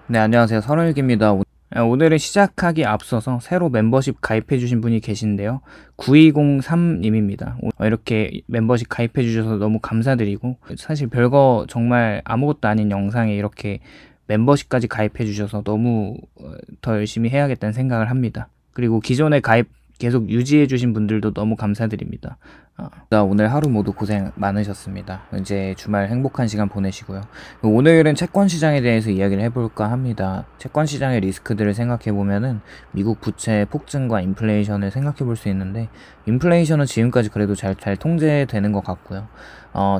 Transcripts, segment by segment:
네, 안녕하세요. 설월기입니다. 오늘은 시작하기 앞서서 새로 멤버십 가입해주신 분이 계신데요. 9203님입니다. 이렇게 membership 가입해주셔서 너무 감사드리고, 사실 별거 정말 아무것도 아닌 영상에 이렇게 멤버십까지 가입해주셔서 너무 더 열심히 해야겠다는 생각을 합니다. 그리고 기존에 가입 계속 유지해주신 분들도 너무 감사드립니다. 오늘 하루 모두 고생 많으셨습니다. 이제 주말 행복한 시간 보내시고요. 오늘은 채권 시장에 대해서 이야기를 해볼까 합니다. 채권 시장의 리스크들을 생각해보면은 미국 부채 폭증과 인플레이션을 생각해볼 수 있는데, 인플레이션은 지금까지 그래도 잘 통제되는 것 같고요.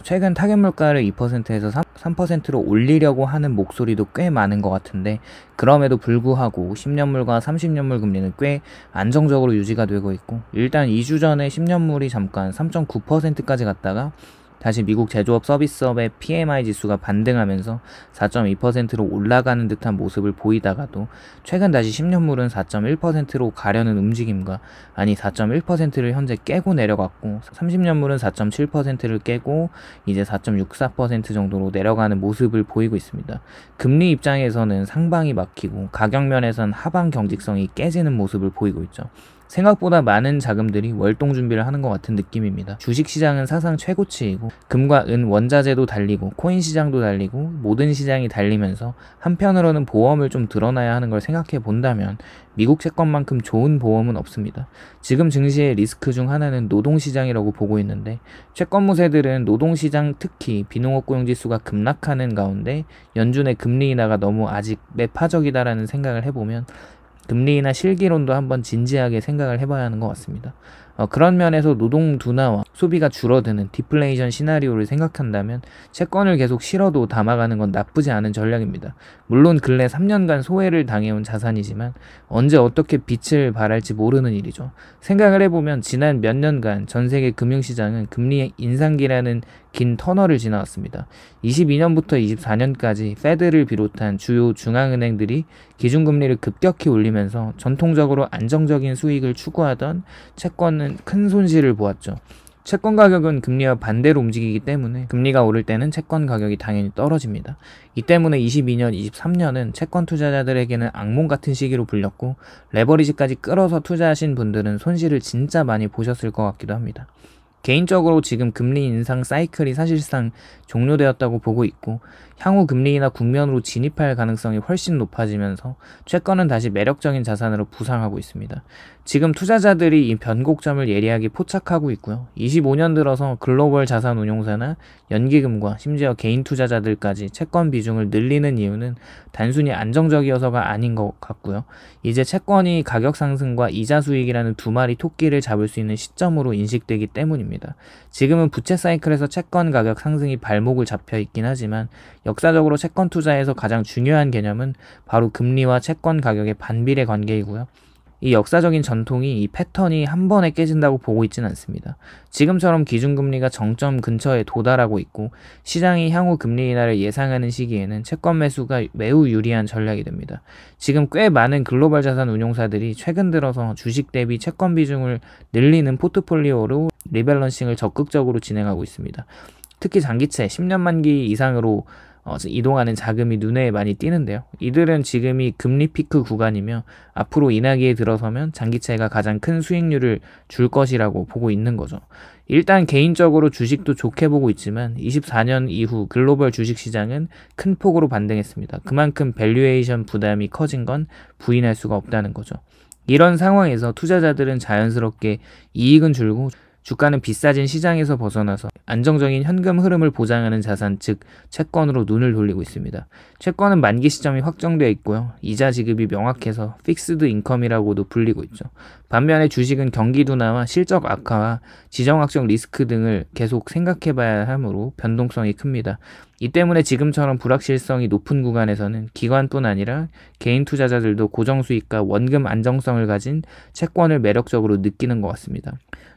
최근 타겟 물가를 2%에서 3%로 올리려고 하는 목소리도 꽤 많은 것 같은데, 그럼에도 불구하고 10년물과 30년물 금리는 꽤 안정적으로 유지가 되고 있고, 일단 2주 전에 10년물이 잠깐 3.9%까지 갔다가 다시 미국 제조업 서비스업의 PMI 지수가 반등하면서 4.2%로 올라가는 듯한 모습을 보이다가도 최근 다시 10년물은 4.1%로 가려는 움직임과, 4.1%를 현재 깨고 내려갔고 30년물은 4.7%를 깨고 이제 4.64% 정도로 내려가는 모습을 보이고 있습니다. 금리 입장에서는 상방이 막히고 가격면에선 하방 경직성이 깨지는 모습을 보이고 있죠. 생각보다 많은 자금들이 월동 준비를 하는 것 같은 느낌입니다. 주식시장은 사상 최고치이고 금과 은, 원자재도 달리고 코인 시장도 달리고 모든 시장이 달리면서, 한편으로는 보험을 좀 드러나야 하는 걸 생각해 본다면 미국 채권만큼 좋은 보험은 없습니다. 지금 증시의 리스크 중 하나는 노동시장이라고 보고 있는데, 채권무새들은 노동시장, 특히 비농업 고용지수가 급락하는 가운데 연준의 금리 인하가 너무 아직 매파적이다라는 생각을 해보면 금리 인하 실기론도 한번 진지하게 생각을 해봐야 하는 것 같습니다. 그런 면에서 노동 둔화와 소비가 줄어드는 디플레이션 시나리오를 생각한다면 채권을 계속 실어도 담아가는 건 나쁘지 않은 전략입니다. 물론 근래 3년간 소외를 당해온 자산이지만 언제 어떻게 빛을 발할지 모르는 일이죠. 생각을 해보면 지난 몇 년간 전 세계 금융시장은 금리 인상기라는 긴 터널을 지나왔습니다. 22년부터 24년까지 페드를 비롯한 주요 중앙은행들이 기준금리를 급격히 올리면서 전통적으로 안정적인 수익을 추구하던 채권은 큰 손실을 보았죠. 채권 가격은 금리와 반대로 움직이기 때문에 금리가 오를 때는 채권 가격이 당연히 떨어집니다. 이 때문에 22년, 23년은 채권 투자자들에게는 악몽 같은 시기로 불렸고, 레버리지까지 끌어서 투자하신 분들은 손실을 진짜 많이 보셨을 것 같기도 합니다. 개인적으로 지금 금리 인상 사이클이 사실상 종료되었다고 보고 있고, 향후 금리 인하 국면으로 진입할 가능성이 훨씬 높아지면서 채권은 다시 매력적인 자산으로 부상하고 있습니다. 지금 투자자들이 이 변곡점을 예리하게 포착하고 있고요. 25년 들어서 글로벌 자산 운용사나 연기금과 심지어 개인 투자자들까지 채권 비중을 늘리는 이유는 단순히 안정적이어서가 아닌 것 같고요. 이제 채권이 가격 상승과 이자 수익이라는 두 마리 토끼를 잡을 수 있는 시점으로 인식되기 때문입니다. 지금은 부채 사이클에서 채권 가격 상승이 발목을 잡혀 있긴 하지만, 역사적으로 채권 투자에서 가장 중요한 개념은 바로 금리와 채권 가격의 반비례 관계이고요. 이 역사적인 전통이, 이 패턴이 한 번에 깨진다고 보고 있지는 않습니다. 지금처럼 기준금리가 정점 근처에 도달하고 있고 시장이 향후 금리 인하를 예상하는 시기에는 채권 매수가 매우 유리한 전략이 됩니다. 지금 꽤 많은 글로벌 자산 운용사들이 최근 들어서 주식 대비 채권 비중을 늘리는 포트폴리오로 리밸런싱을 적극적으로 진행하고 있습니다. 특히 장기채 10년 만기 이상으로 이동하는 자금이 눈에 많이 띄는데요. 이들은 지금이 금리 피크 구간이며 앞으로 인하기에 들어서면 장기채가 가장 큰 수익률을 줄 것이라고 보고 있는 거죠. 일단 개인적으로 주식도 좋게 보고 있지만 24년 이후 글로벌 주식시장은 큰 폭으로 반등했습니다. 그만큼 밸류에이션 부담이 커진 건 부인할 수가 없다는 거죠. 이런 상황에서 투자자들은 자연스럽게 이익은 줄고 주가는 비싸진 시장에서 벗어나서 안정적인 현금 흐름을 보장하는 자산, 즉 채권으로 눈을 돌리고 있습니다. 채권은 만기 시점이 확정되어 있고요. 이자 지급이 명확해서 픽스드 인컴이라고도 불리고 있죠. 반면에 주식은 경기 둔화와 실적 악화와 지정학적 리스크 등을 계속 생각해봐야 하므로 변동성이 큽니다. 이 때문에 지금처럼 불확실성이 높은 구간에서는 기관뿐 아니라 개인 투자자들도 고정수익과 원금 안정성을 가진 채권을 매력적으로 느끼는 것 같습니다.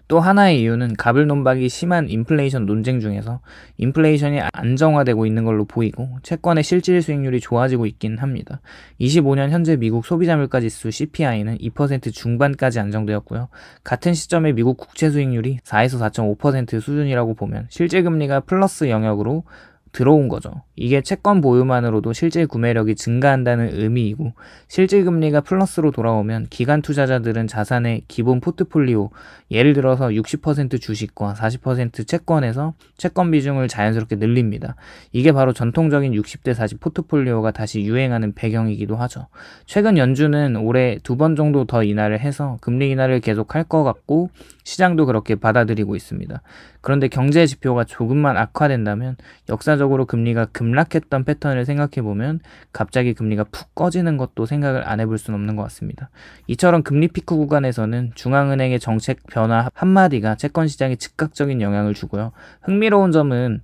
또 하나의 이유는 가불논박이 심한 인플레이션 논쟁 중에서 인플레이션이 안정화되고 있는 걸로 보이고 채권의 실질 수익률이 좋아지고 있긴 합니다. 25년 현재 미국 소비자 물가지수 CPI는 2% 중반까지 안정되었고요. 같은 시점에 미국 국채 수익률이 4에서 4.5% 수준이라고 보면 실질 금리가 플러스 영역으로 들어온 거죠. 이게 채권 보유만으로도 실질 구매력이 증가한다는 의미이고, 실질 금리가 플러스로 돌아오면 기관 투자자들은 자산의 기본 포트폴리오, 예를 들어서 60% 주식과 40% 채권에서 채권 비중을 자연스럽게 늘립니다. 이게 바로 전통적인 60대 40 포트폴리오가 다시 유행하는 배경이기도 하죠. 최근 연준은 올해 2번 정도 더 인하를 해서 금리 인하를 계속 할 것 같고, 시장도 그렇게 받아들이고 있습니다. 그런데 경제 지표가 조금만 악화된다면, 역사적으로 금리가 급락했던 패턴을 생각해보면 갑자기 금리가 푹 꺼지는 것도 생각을 안 해볼 수는 없는 것 같습니다. 이처럼 금리 피크 구간에서는 중앙은행의 정책 변화 한마디가 채권 시장에 즉각적인 영향을 주고요. 흥미로운 점은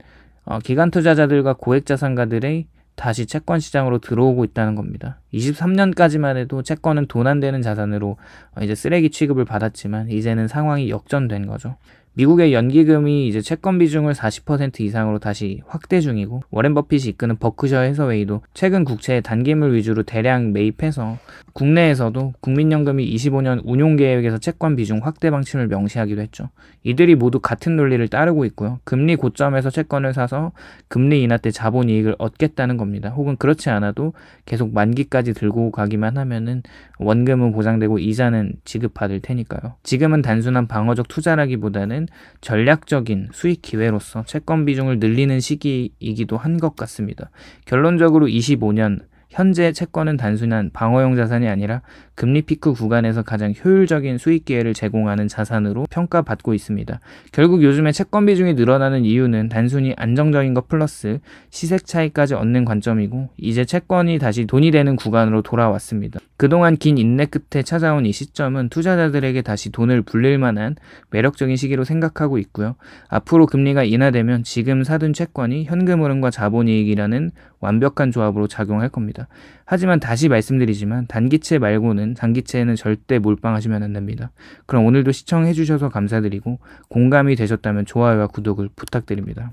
기관 투자자들과 고액 자산가들의 다시 채권 시장으로 들어오고 있다는 겁니다. 23년까지만 해도 채권은 돈 안 되는 자산으로 이제 쓰레기 취급을 받았지만, 이제는 상황이 역전된 거죠. 미국의 연기금이 이제 채권 비중을 40% 이상으로 다시 확대 중이고, 워렌 버핏이 이끄는 버크셔 해서웨이도 최근 국채에 단기물 위주로 대량 매입해서 국내에서도 국민연금이 25년 운용계획에서 채권 비중 확대 방침을 명시하기도 했죠. 이들이 모두 같은 논리를 따르고 있고요. 금리 고점에서 채권을 사서 금리 인하 때 자본이익을 얻겠다는 겁니다. 혹은 그렇지 않아도 계속 만기까지 들고 가기만 하면은 원금은 보장되고 이자는 지급받을 테니까요. 지금은 단순한 방어적 투자라기보다는 전략적인 수익 기회로서 채권 비중을 늘리는 시기이기도 한 것 같습니다. 결론적으로 25년 현재 채권은 단순한 방어용 자산이 아니라 금리 피크 구간에서 가장 효율적인 수익 기회를 제공하는 자산으로 평가받고 있습니다. 결국 요즘에 채권 비중이 늘어나는 이유는 단순히 안정적인 것 플러스 시세 차익까지 얻는 관점이고, 이제 채권이 다시 돈이 되는 구간으로 돌아왔습니다. 그동안 긴 인내 끝에 찾아온 이 시점은 투자자들에게 다시 돈을 불릴 만한 매력적인 시기로 생각하고 있고요. 앞으로 금리가 인하되면 지금 사둔 채권이 현금 흐름과 자본이익이라는 완벽한 조합으로 작용할 겁니다. 하지만 다시 말씀드리지만 단기채 말고는 장기채에는 절대 몰빵하시면 안 됩니다. 그럼 오늘도 시청해주셔서 감사드리고, 공감이 되셨다면 좋아요와 구독을 부탁드립니다.